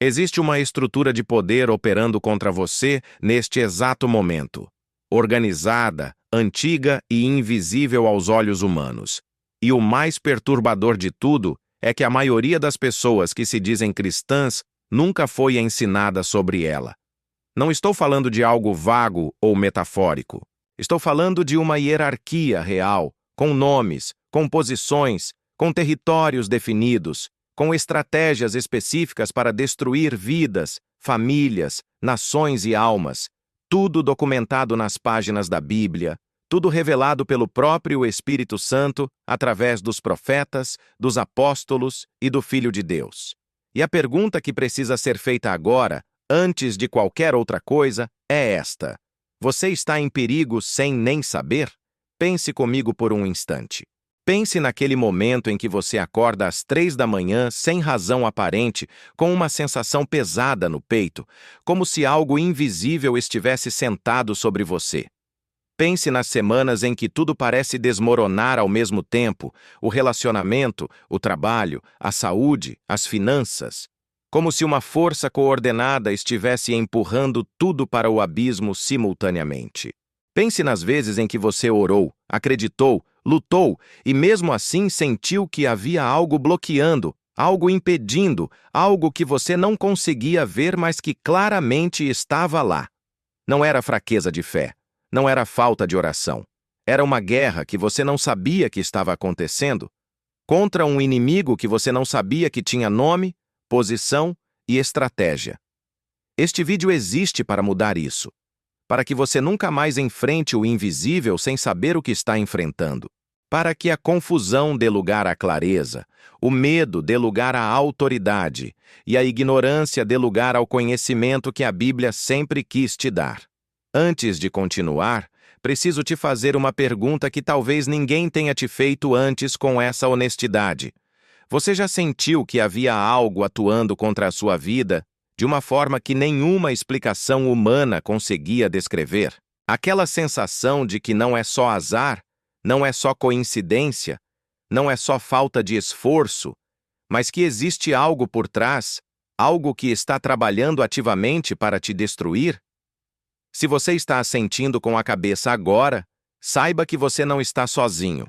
Existe uma estrutura de poder operando contra você neste exato momento. Organizada, antiga e invisível aos olhos humanos. E o mais perturbador de tudo é que a maioria das pessoas que se dizem cristãs nunca foi ensinada sobre ela. Não estou falando de algo vago ou metafórico. Estou falando de uma hierarquia real, com nomes, com posições, com territórios definidos, com estratégias específicas para destruir vidas, famílias, nações e almas, tudo documentado nas páginas da Bíblia, tudo revelado pelo próprio Espírito Santo através dos profetas, dos apóstolos e do Filho de Deus. E a pergunta que precisa ser feita agora, antes de qualquer outra coisa, é esta: você está em perigo sem nem saber? Pense comigo por um instante. Pense naquele momento em que você acorda às 3 da manhã sem razão aparente, com uma sensação pesada no peito, como se algo invisível estivesse sentado sobre você. Pense nas semanas em que tudo parece desmoronar ao mesmo tempo, o relacionamento, o trabalho, a saúde, as finanças. Como se uma força coordenada estivesse empurrando tudo para o abismo simultaneamente. Pense nas vezes em que você orou, acreditou, lutou e mesmo assim sentiu que havia algo bloqueando, algo impedindo, algo que você não conseguia ver, mas que claramente estava lá. Não era fraqueza de fé, não era falta de oração. Era uma guerra que você não sabia que estava acontecendo, contra um inimigo que você não sabia que tinha nome, posição e estratégia. Este vídeo existe para mudar isso, para que você nunca mais enfrente o invisível sem saber o que está enfrentando, para que a confusão dê lugar à clareza, o medo dê lugar à autoridade e a ignorância dê lugar ao conhecimento que a Bíblia sempre quis te dar. Antes de continuar, preciso te fazer uma pergunta que talvez ninguém tenha te feito antes com essa honestidade. Você já sentiu que havia algo atuando contra a sua vida de uma forma que nenhuma explicação humana conseguia descrever? Aquela sensação de que não é só azar, não é só coincidência, não é só falta de esforço, mas que existe algo por trás, algo que está trabalhando ativamente para te destruir? Se você está assentindo com a cabeça agora, saiba que você não está sozinho.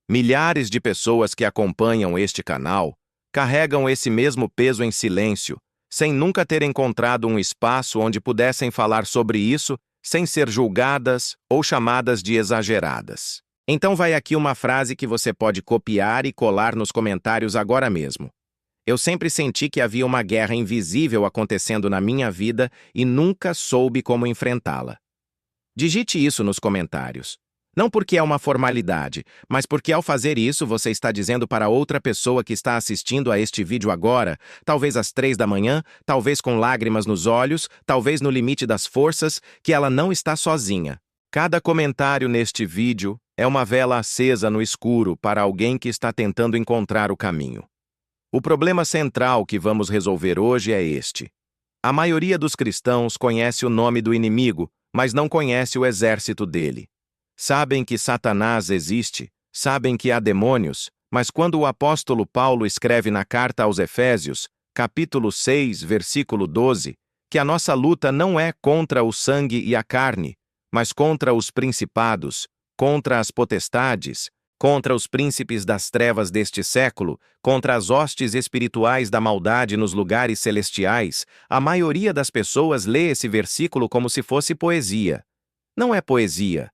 Milhares de pessoas que acompanham este canal carregam esse mesmo peso em silêncio, sem nunca ter encontrado um espaço onde pudessem falar sobre isso sem ser julgadas ou chamadas de exageradas. Então vai aqui uma frase que você pode copiar e colar nos comentários agora mesmo. Eu sempre senti que havia uma guerra invisível acontecendo na minha vida e nunca soube como enfrentá-la. Digite isso nos comentários. Não porque é uma formalidade, mas porque ao fazer isso você está dizendo para outra pessoa que está assistindo a este vídeo agora, talvez às 3 da manhã, talvez com lágrimas nos olhos, talvez no limite das forças, que ela não está sozinha. Cada comentário neste vídeo é uma vela acesa no escuro para alguém que está tentando encontrar o caminho. O problema central que vamos resolver hoje é este. A maioria dos cristãos conhece o nome do inimigo, mas não conhece o exército dele. Sabem que Satanás existe, sabem que há demônios, mas quando o apóstolo Paulo escreve na carta aos Efésios, capítulo 6, versículo 12, que a nossa luta não é contra o sangue e a carne, mas contra os principados, contra as potestades, contra os príncipes das trevas deste século, contra as hostes espirituais da maldade nos lugares celestiais, a maioria das pessoas lê esse versículo como se fosse poesia. Não é poesia.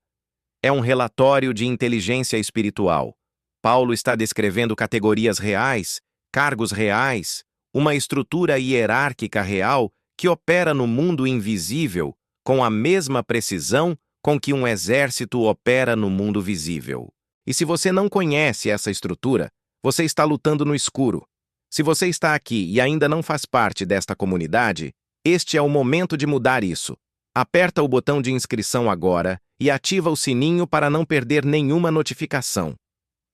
É um relatório de inteligência espiritual. Paulo está descrevendo categorias reais, cargos reais, uma estrutura hierárquica real que opera no mundo invisível com a mesma precisão com que um exército opera no mundo visível. E se você não conhece essa estrutura, você está lutando no escuro. Se você está aqui e ainda não faz parte desta comunidade, este é o momento de mudar isso. Aperta o botão de inscrição agora e ativa o sininho para não perder nenhuma notificação.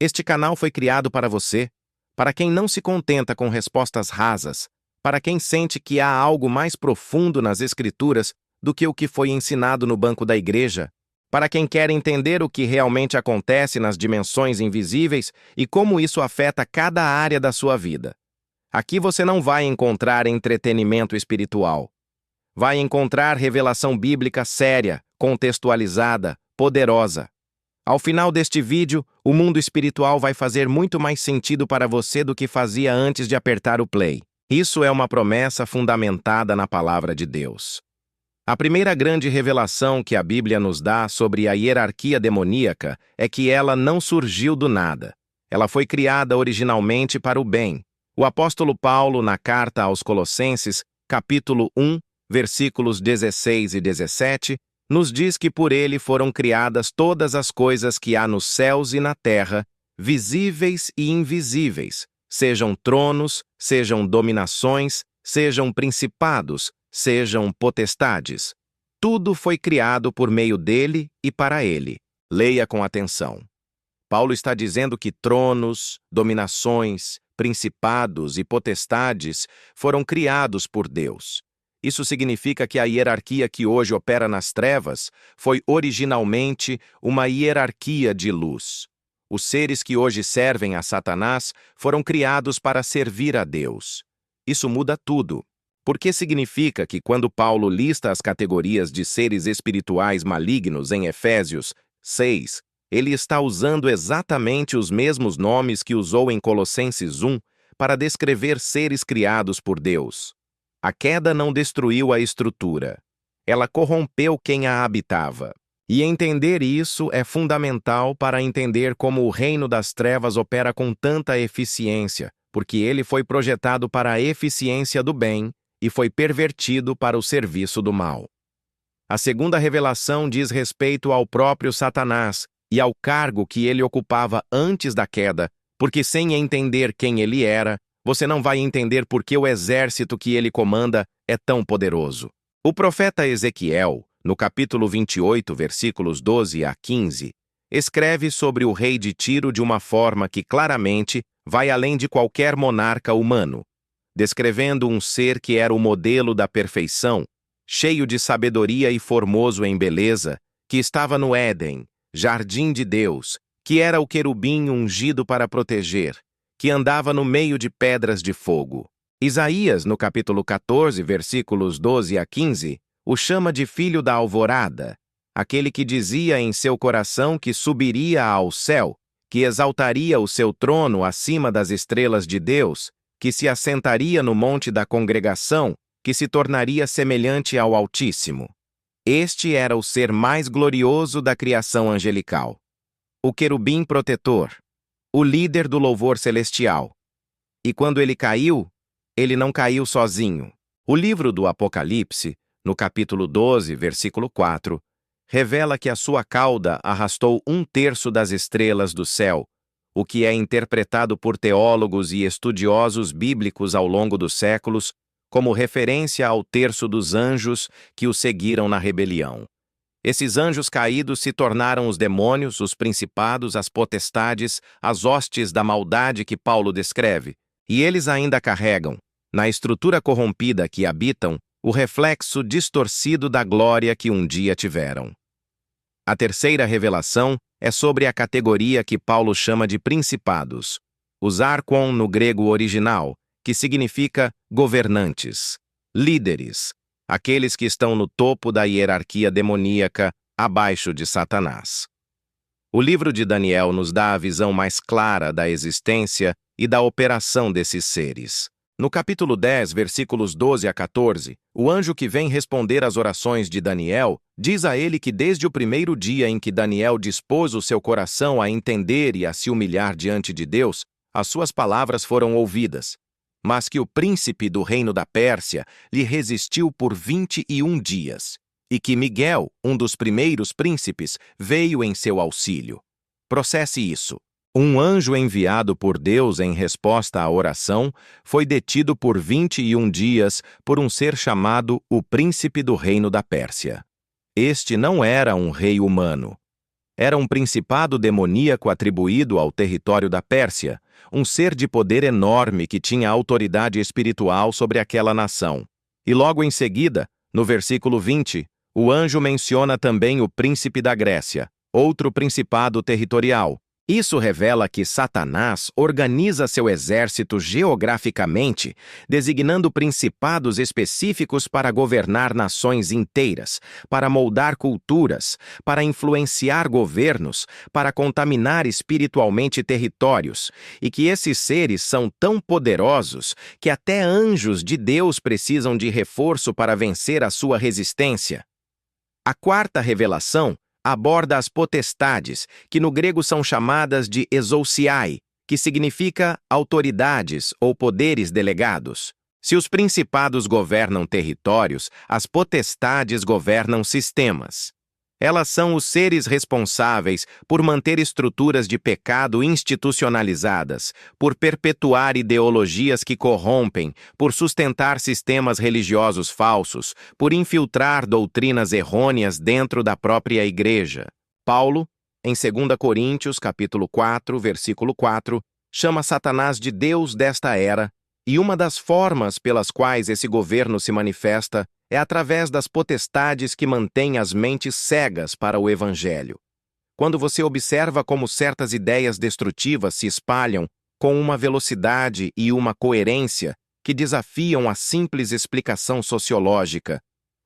Este canal foi criado para você, para quem não se contenta com respostas rasas, para quem sente que há algo mais profundo nas Escrituras do que o que foi ensinado no banco da igreja, para quem quer entender o que realmente acontece nas dimensões invisíveis e como isso afeta cada área da sua vida. Aqui você não vai encontrar entretenimento espiritual. Vai encontrar revelação bíblica séria, contextualizada, poderosa. Ao final deste vídeo, o mundo espiritual vai fazer muito mais sentido para você do que fazia antes de apertar o play. Isso é uma promessa fundamentada na palavra de Deus. A primeira grande revelação que a Bíblia nos dá sobre a hierarquia demoníaca é que ela não surgiu do nada. Ela foi criada originalmente para o bem. O apóstolo Paulo, na carta aos Colossenses, capítulo 1, versículos 16 e 17, nos diz que por ele foram criadas todas as coisas que há nos céus e na terra, visíveis e invisíveis, sejam tronos, sejam dominações, sejam principados, sejam potestades. Tudo foi criado por meio dele e para ele. Leia com atenção. Paulo está dizendo que tronos, dominações, principados e potestades foram criados por Deus. Isso significa que a hierarquia que hoje opera nas trevas foi originalmente uma hierarquia de luz. Os seres que hoje servem a Satanás foram criados para servir a Deus. Isso muda tudo, porque significa que quando Paulo lista as categorias de seres espirituais malignos em Efésios 6, ele está usando exatamente os mesmos nomes que usou em Colossenses 1 para descrever seres criados por Deus. A queda não destruiu a estrutura. Ela corrompeu quem a habitava. E entender isso é fundamental para entender como o reino das trevas opera com tanta eficiência, porque ele foi projetado para a eficiência do bem e foi pervertido para o serviço do mal. A segunda revelação diz respeito ao próprio Satanás e ao cargo que ele ocupava antes da queda, porque sem entender quem ele era, você não vai entender por que o exército que ele comanda é tão poderoso. O profeta Ezequiel, no capítulo 28, versículos 12 a 15, escreve sobre o rei de Tiro de uma forma que claramente vai além de qualquer monarca humano, descrevendo um ser que era o modelo da perfeição, cheio de sabedoria e formoso em beleza, que estava no Éden, jardim de Deus, que era o querubim ungido para proteger, que andava no meio de pedras de fogo. Isaías, no capítulo 14, versículos 12 a 15, o chama de filho da alvorada, aquele que dizia em seu coração que subiria ao céu, que exaltaria o seu trono acima das estrelas de Deus, que se assentaria no monte da congregação, que se tornaria semelhante ao Altíssimo. Este era o ser mais glorioso da criação angelical. O querubim protetor, o líder do louvor celestial. E quando ele caiu, ele não caiu sozinho. O livro do Apocalipse, no capítulo 12, versículo 4, revela que a sua cauda arrastou 1/3 das estrelas do céu, o que é interpretado por teólogos e estudiosos bíblicos ao longo dos séculos como referência ao terço dos anjos que o seguiram na rebelião. Esses anjos caídos se tornaram os demônios, os principados, as potestades, as hostes da maldade que Paulo descreve, e eles ainda carregam, na estrutura corrompida que habitam, o reflexo distorcido da glória que um dia tiveram. A terceira revelação é sobre a categoria que Paulo chama de principados, os archon no grego original, que significa governantes, líderes, aqueles que estão no topo da hierarquia demoníaca, abaixo de Satanás. O livro de Daniel nos dá a visão mais clara da existência e da operação desses seres. No capítulo 10, versículos 12 a 14, o anjo que vem responder às orações de Daniel diz a ele que desde o primeiro dia em que Daniel dispôs o seu coração a entender e a se humilhar diante de Deus, as suas palavras foram ouvidas, mas que o príncipe do reino da Pérsia lhe resistiu por 21 dias, e que Miguel, um dos primeiros príncipes, veio em seu auxílio. Processe isso. Um anjo enviado por Deus em resposta à oração foi detido por 21 dias por um ser chamado o príncipe do reino da Pérsia. Este não era um rei humano. Era um principado demoníaco atribuído ao território da Pérsia, um ser de poder enorme que tinha autoridade espiritual sobre aquela nação. E logo em seguida, no versículo 20, o anjo menciona também o príncipe da Grécia, outro principado territorial, Isso revela que Satanás organiza seu exército geograficamente, designando principados específicos para governar nações inteiras, para moldar culturas, para influenciar governos, para contaminar espiritualmente territórios, e que esses seres são tão poderosos que até anjos de Deus precisam de reforço para vencer a sua resistência. A quarta revelação aborda as potestades, que no grego são chamadas de exousiai, que significa autoridades ou poderes delegados. Se os principados governam territórios, as potestades governam sistemas. Elas são os seres responsáveis por manter estruturas de pecado institucionalizadas, por perpetuar ideologias que corrompem, por sustentar sistemas religiosos falsos, por infiltrar doutrinas errôneas dentro da própria igreja. Paulo, em 2 Coríntios, capítulo 4, versículo 4, chama Satanás de Deus desta era, e uma das formas pelas quais esse governo se manifesta é através das potestades que mantêm as mentes cegas para o Evangelho. Quando você observa como certas ideias destrutivas se espalham com uma velocidade e uma coerência que desafiam a simples explicação sociológica,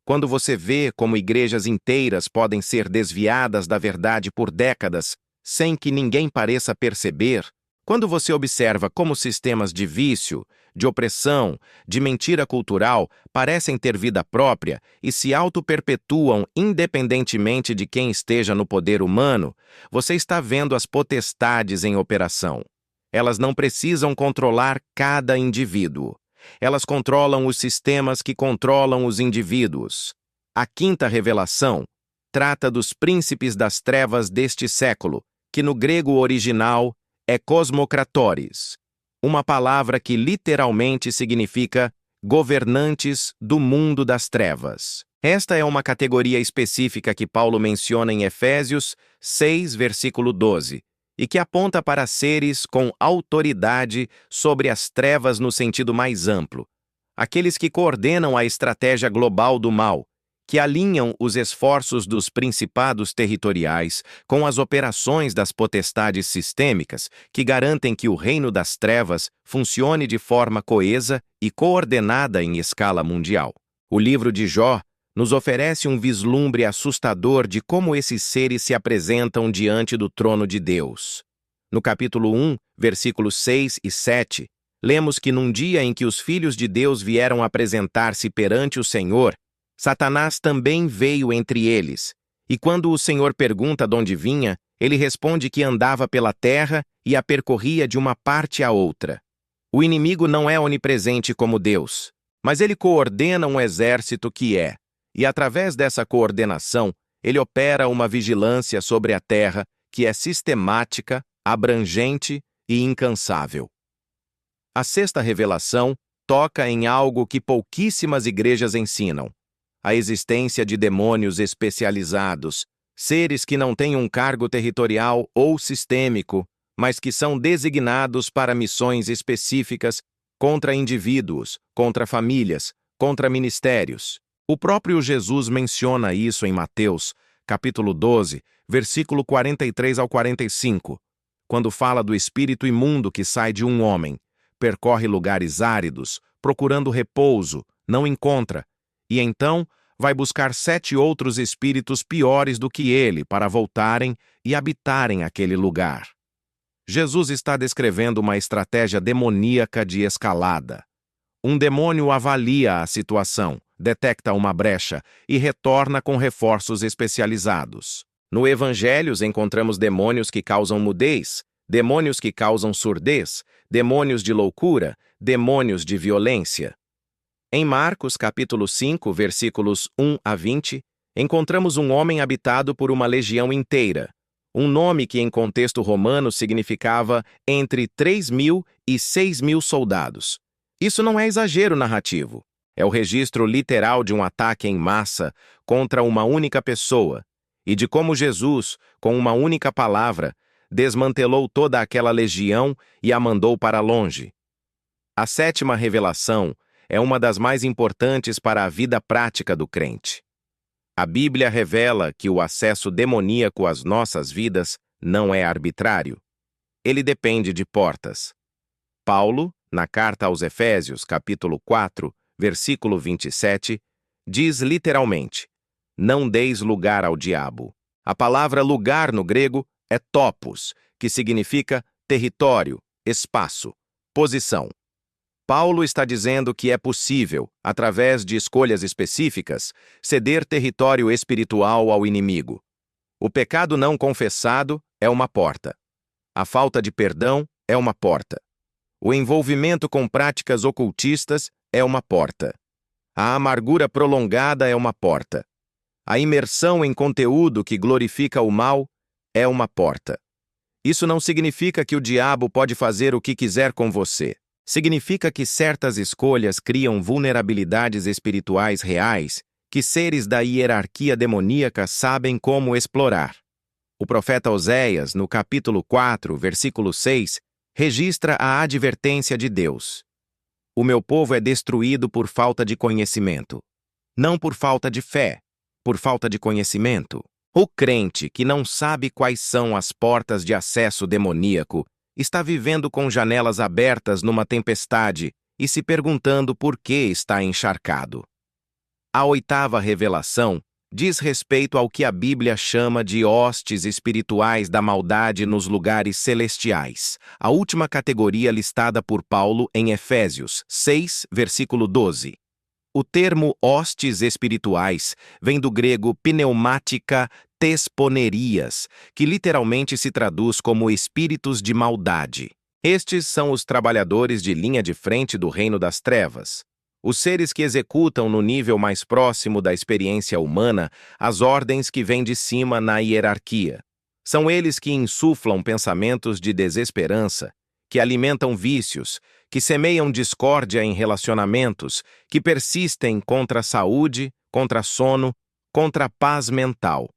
quando você vê como igrejas inteiras podem ser desviadas da verdade por décadas sem que ninguém pareça perceber, quando você observa como sistemas de vício, de opressão, de mentira cultural parecem ter vida própria e se auto-perpetuam independentemente de quem esteja no poder humano, você está vendo as potestades em operação. Elas não precisam controlar cada indivíduo. Elas controlam os sistemas que controlam os indivíduos. A quinta revelação trata dos príncipes das trevas deste século, que no grego original é cosmocratores, uma palavra que literalmente significa governantes do mundo das trevas. Esta é uma categoria específica que Paulo menciona em Efésios 6, versículo 12, e que aponta para seres com autoridade sobre as trevas no sentido mais amplo, aqueles que coordenam a estratégia global do mal, que alinham os esforços dos principados territoriais com as operações das potestades sistêmicas que garantem que o reino das trevas funcione de forma coesa e coordenada em escala mundial. O livro de Jó nos oferece um vislumbre assustador de como esses seres se apresentam diante do trono de Deus. No capítulo 1, versículos 6 e 7, lemos que num dia em que os filhos de Deus vieram apresentar-se perante o Senhor, Satanás também veio entre eles, e quando o Senhor pergunta de onde vinha, ele responde que andava pela terra e a percorria de uma parte a outra. O inimigo não é onipresente como Deus, mas ele coordena um exército que é, e através dessa coordenação, ele opera uma vigilância sobre a terra que é sistemática, abrangente e incansável. A sexta revelação toca em algo que pouquíssimas igrejas ensinam: a existência de demônios especializados, seres que não têm um cargo territorial ou sistêmico, mas que são designados para missões específicas contra indivíduos, contra famílias, contra ministérios. O próprio Jesus menciona isso em Mateus, capítulo 12, versículo 43 ao 45, quando fala do espírito imundo que sai de um homem, percorre lugares áridos, procurando repouso, não encontra, e então vai buscar 7 outros espíritos piores do que ele para voltarem e habitarem aquele lugar. Jesus está descrevendo uma estratégia demoníaca de escalada. Um demônio avalia a situação, detecta uma brecha e retorna com reforços especializados. No Evangelhos encontramos demônios que causam mudez, demônios que causam surdez, demônios de loucura, demônios de violência. Em Marcos, capítulo 5, versículos 1 a 20, encontramos um homem habitado por uma legião inteira, um nome que em contexto romano significava entre 3.000 e 6.000 soldados. Isso não é exagero narrativo, é o registro literal de um ataque em massa contra uma única pessoa, e de como Jesus, com uma única palavra, desmantelou toda aquela legião e a mandou para longe. A sétima revelação é uma das mais importantes para a vida prática do crente. A Bíblia revela que o acesso demoníaco às nossas vidas não é arbitrário. ele depende de portas. Paulo, na carta aos Efésios, capítulo 4, versículo 27, diz literalmente: não deis lugar ao diabo. A palavra lugar no grego é topos, que significa território, espaço, posição. Paulo está dizendo que é possível, através de escolhas específicas, ceder território espiritual ao inimigo. O pecado não confessado é uma porta. A falta de perdão é uma porta. O envolvimento com práticas ocultistas é uma porta. A amargura prolongada é uma porta. A imersão em conteúdo que glorifica o mal é uma porta. Isso não significa que o diabo pode fazer o que quiser com você. Significa que certas escolhas criam vulnerabilidades espirituais reais que seres da hierarquia demoníaca sabem como explorar. O profeta Oséias, no capítulo 4, versículo 6, registra a advertência de Deus. O meu povo é destruído por falta de conhecimento. Não por falta de fé, por falta de conhecimento. O crente que não sabe quais são as portas de acesso demoníaco está vivendo com janelas abertas numa tempestade e se perguntando por que está encharcado. A oitava revelação diz respeito ao que a Bíblia chama de hostes espirituais da maldade nos lugares celestiais, a última categoria listada por Paulo em Efésios 6, versículo 12. O termo hostes espirituais vem do grego pneumática tesponerias, que literalmente se traduz como espíritos de maldade. Estes são os trabalhadores de linha de frente do reino das trevas. Os seres que executam no nível mais próximo da experiência humana as ordens que vêm de cima na hierarquia. São eles que insuflam pensamentos de desesperança, que alimentam vícios, que semeiam discórdia em relacionamentos, que persistem contra a saúde, contra sono, contra a paz mental.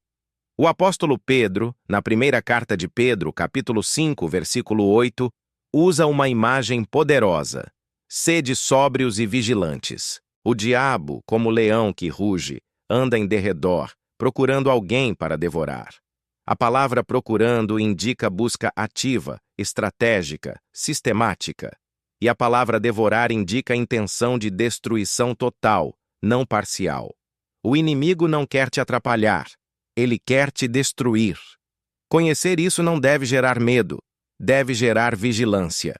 O apóstolo Pedro, na primeira carta de Pedro, capítulo 5, versículo 8, usa uma imagem poderosa. Sede sóbrios e vigilantes. O diabo, como leão que ruge, anda em derredor, procurando alguém para devorar. A palavra procurando indica busca ativa, estratégica, sistemática. E a palavra devorar indica a intenção de destruição total, não parcial. O inimigo não quer te atrapalhar, ele quer te destruir. Conhecer isso não deve gerar medo, deve gerar vigilância.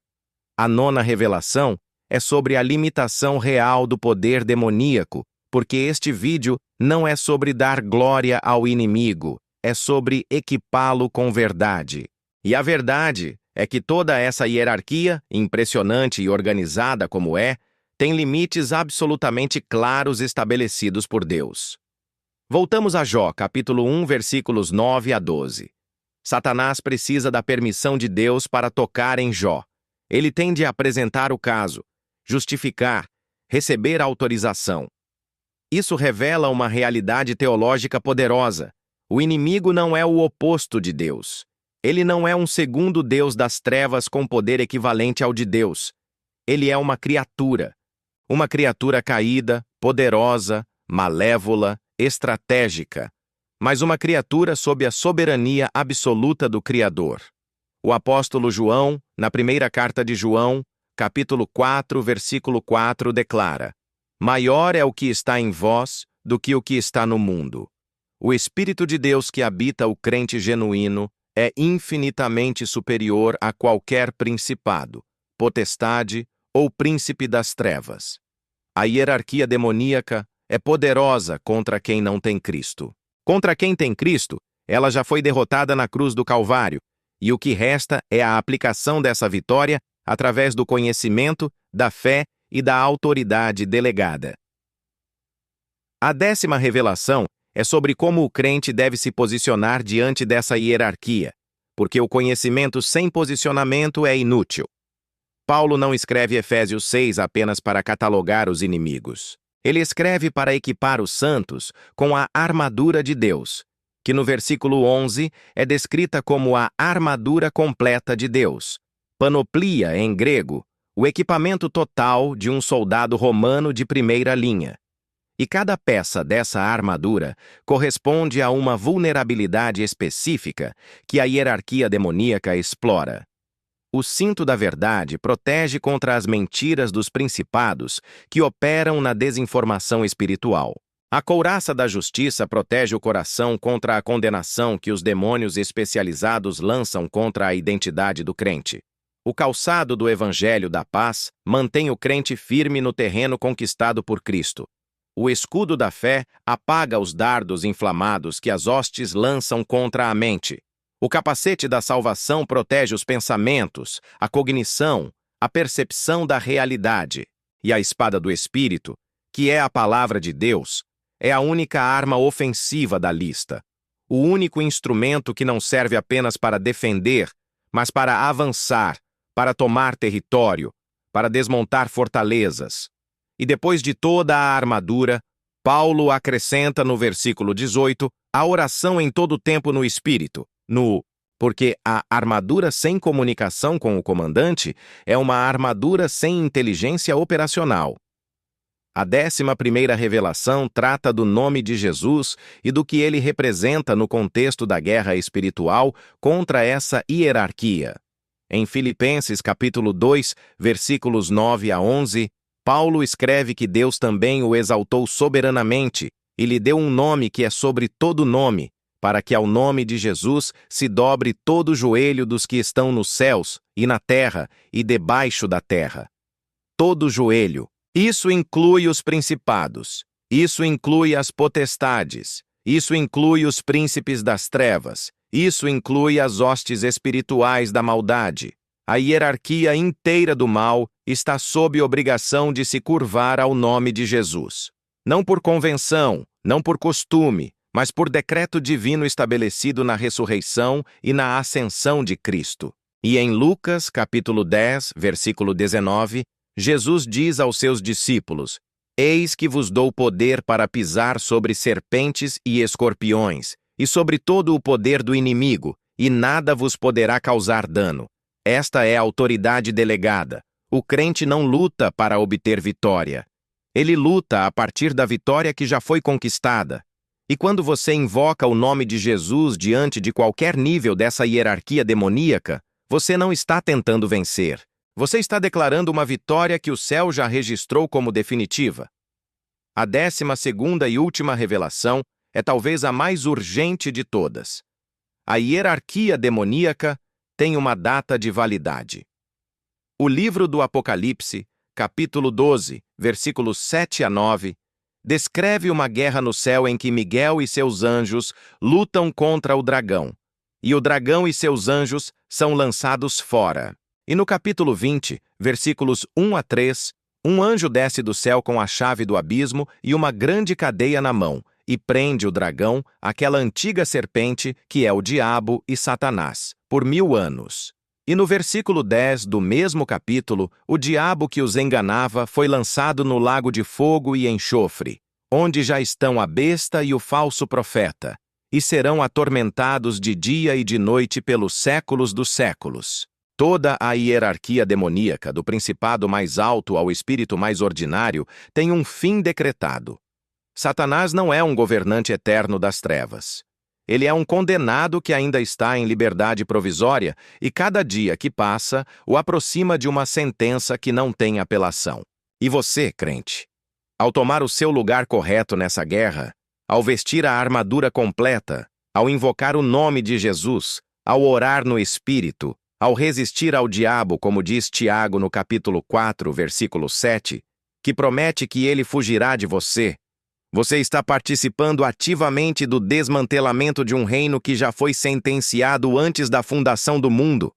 A nona revelação é sobre a limitação real do poder demoníaco, porque este vídeo não é sobre dar glória ao inimigo, é sobre equipá-lo com verdade. E a verdade é que toda essa hierarquia, impressionante e organizada como é, tem limites absolutamente claros estabelecidos por Deus. Voltamos a Jó, capítulo 1, versículos 9 a 12. Satanás precisa da permissão de Deus para tocar em Jó. Ele tem de apresentar o caso, justificar, receber autorização. Isso revela uma realidade teológica poderosa. O inimigo não é o oposto de Deus. Ele não é um segundo Deus das trevas com poder equivalente ao de Deus. Ele é uma criatura caída, poderosa, malévola, estratégica, mas uma criatura sob a soberania absoluta do Criador. O apóstolo João, na primeira carta de João, capítulo 4, versículo 4, declara: maior é o que está em vós do que o que está no mundo. O Espírito de Deus que habita o crente genuíno é infinitamente superior a qualquer principado, potestade ou príncipe das trevas. A hierarquia demoníaca é poderosa contra quem não tem Cristo. Contra quem tem Cristo, ela já foi derrotada na cruz do Calvário, e o que resta é a aplicação dessa vitória através do conhecimento, da fé e da autoridade delegada. A 10ª revelação é sobre como o crente deve se posicionar diante dessa hierarquia, porque o conhecimento sem posicionamento é inútil. Paulo não escreve Efésios 6 apenas para catalogar os inimigos. Ele escreve para equipar os santos com a armadura de Deus, que no versículo 11 é descrita como a armadura completa de Deus. Panoplia, em grego, o equipamento total de um soldado romano de primeira linha. E cada peça dessa armadura corresponde a uma vulnerabilidade específica que a hierarquia demoníaca explora. O cinto da verdade protege contra as mentiras dos principados que operam na desinformação espiritual. A couraça da justiça protege o coração contra a condenação que os demônios especializados lançam contra a identidade do crente. O calçado do Evangelho da Paz mantém o crente firme no terreno conquistado por Cristo. O escudo da fé apaga os dardos inflamados que as hostes lançam contra a mente. O capacete da salvação protege os pensamentos, a cognição, a percepção da realidade. E a espada do Espírito, que é a palavra de Deus, é a única arma ofensiva da lista. O único instrumento que não serve apenas para defender, mas para avançar, para tomar território, para desmontar fortalezas. E depois de toda a armadura, Paulo acrescenta no versículo 18 a oração em todo tempo no Espírito, porque a armadura sem comunicação com o comandante é uma armadura sem inteligência operacional. A 11ª revelação trata do nome de Jesus e do que ele representa no contexto da guerra espiritual contra essa hierarquia. Em Filipenses capítulo 2, versículos 9 a 11, Paulo escreve que Deus também o exaltou soberanamente e lhe deu um nome que é sobre todo nome, para que ao nome de Jesus se dobre todo o joelho dos que estão nos céus e na terra e debaixo da terra. Todo joelho. Isso inclui os principados, isso inclui as potestades, isso inclui os príncipes das trevas, isso inclui as hostes espirituais da maldade. A hierarquia inteira do mal está sob obrigação de se curvar ao nome de Jesus. Não por convenção, não por costume, mas por decreto divino estabelecido na ressurreição e na ascensão de Cristo. E em Lucas, capítulo 10, versículo 19, Jesus diz aos seus discípulos: Eis que vos dou poder para pisar sobre serpentes e escorpiões, e sobre todo o poder do inimigo, e nada vos poderá causar dano. Esta é a autoridade delegada. O crente não luta para obter vitória. Ele luta a partir da vitória que já foi conquistada. E quando você invoca o nome de Jesus diante de qualquer nível dessa hierarquia demoníaca, você não está tentando vencer. Você está declarando uma vitória que o céu já registrou como definitiva. A 12ª e última revelação é talvez a mais urgente de todas. A hierarquia demoníaca tem uma data de validade. O livro do Apocalipse, capítulo 12, versículos 7 a 9, descreve uma guerra no céu em que Miguel e seus anjos lutam contra o dragão, e o dragão e seus anjos são lançados fora. E no capítulo 20, versículos 1 a 3, um anjo desce do céu com a chave do abismo e uma grande cadeia na mão, e prende o dragão, aquela antiga serpente que é o diabo e Satanás, por 1000 anos. E no versículo 10 do mesmo capítulo, o diabo que os enganava foi lançado no lago de fogo e enxofre, onde já estão a besta e o falso profeta, e serão atormentados de dia e de noite pelos séculos dos séculos. Toda a hierarquia demoníaca, do principado mais alto ao espírito mais ordinário, tem um fim decretado. Satanás não é um governante eterno das trevas. Ele é um condenado que ainda está em liberdade provisória e cada dia que passa o aproxima de uma sentença que não tem apelação. E você, crente, ao tomar o seu lugar correto nessa guerra, ao vestir a armadura completa, ao invocar o nome de Jesus, ao orar no Espírito, ao resistir ao diabo, como diz Tiago no capítulo 4, versículo 7, que promete que ele fugirá de você, você está participando ativamente do desmantelamento de um reino que já foi sentenciado antes da fundação do mundo.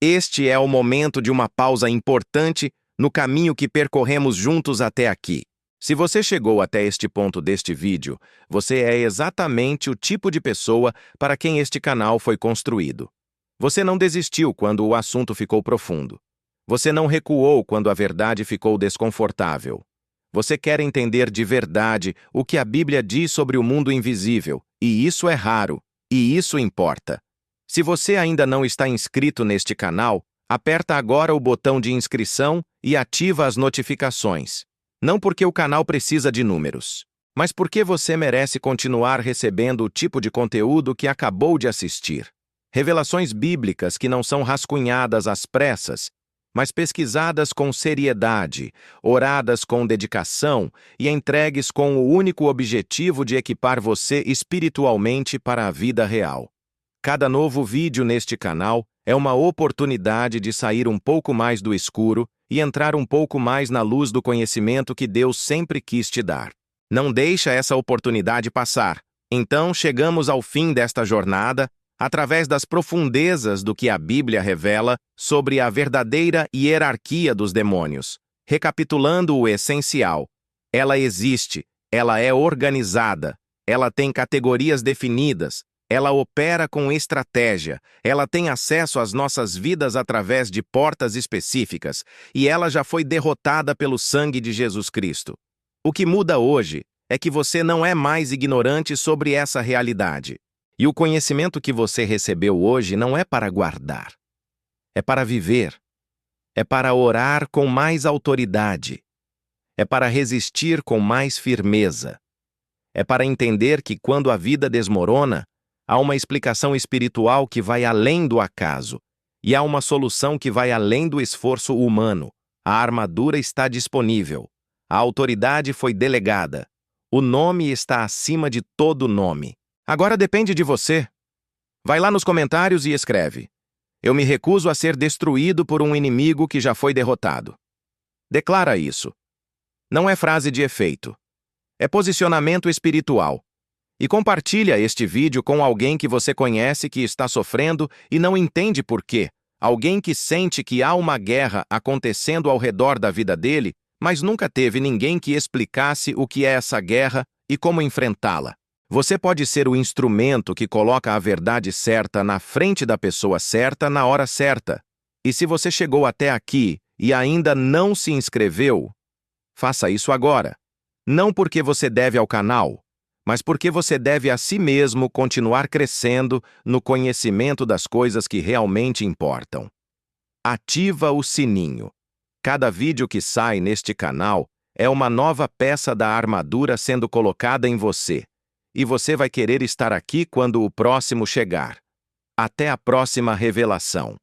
Este é o momento de uma pausa importante no caminho que percorremos juntos até aqui. Se você chegou até este ponto deste vídeo, você é exatamente o tipo de pessoa para quem este canal foi construído. Você não desistiu quando o assunto ficou profundo. Você não recuou quando a verdade ficou desconfortável. Você quer entender de verdade o que a Bíblia diz sobre o mundo invisível, e isso é raro, e isso importa. Se você ainda não está inscrito neste canal, aperta agora o botão de inscrição e ativa as notificações. Não porque o canal precisa de números, mas porque você merece continuar recebendo o tipo de conteúdo que acabou de assistir. Revelações bíblicas que não são rascunhadas às pressas, mas pesquisadas com seriedade, oradas com dedicação e entregues com o único objetivo de equipar você espiritualmente para a vida real. Cada novo vídeo neste canal é uma oportunidade de sair um pouco mais do escuro e entrar um pouco mais na luz do conhecimento que Deus sempre quis te dar. Não deixa essa oportunidade passar. Então, chegamos ao fim desta jornada através das profundezas do que a Bíblia revela sobre a verdadeira hierarquia dos demônios. Recapitulando o essencial, ela existe, ela é organizada, ela tem categorias definidas, ela opera com estratégia, ela tem acesso às nossas vidas através de portas específicas e ela já foi derrotada pelo sangue de Jesus Cristo. O que muda hoje é que você não é mais ignorante sobre essa realidade. E o conhecimento que você recebeu hoje não é para guardar. É para viver. É para orar com mais autoridade. É para resistir com mais firmeza. É para entender que quando a vida desmorona, há uma explicação espiritual que vai além do acaso. E há uma solução que vai além do esforço humano. A armadura está disponível. A autoridade foi delegada. O nome está acima de todo nome. Agora depende de você. Vai lá nos comentários e escreve: eu me recuso a ser destruído por um inimigo que já foi derrotado. Declara isso. Não é frase de efeito. É posicionamento espiritual. E compartilha este vídeo com alguém que você conhece que está sofrendo e não entende por quê. Alguém que sente que há uma guerra acontecendo ao redor da vida dele, mas nunca teve ninguém que explicasse o que é essa guerra e como enfrentá-la. Você pode ser o instrumento que coloca a verdade certa na frente da pessoa certa na hora certa. E se você chegou até aqui e ainda não se inscreveu, faça isso agora. Não porque você deve ao canal, mas porque você deve a si mesmo continuar crescendo no conhecimento das coisas que realmente importam. Ativa o sininho. Cada vídeo que sai neste canal é uma nova peça da armadura sendo colocada em você. E você vai querer estar aqui quando o próximo chegar. Até a próxima revelação.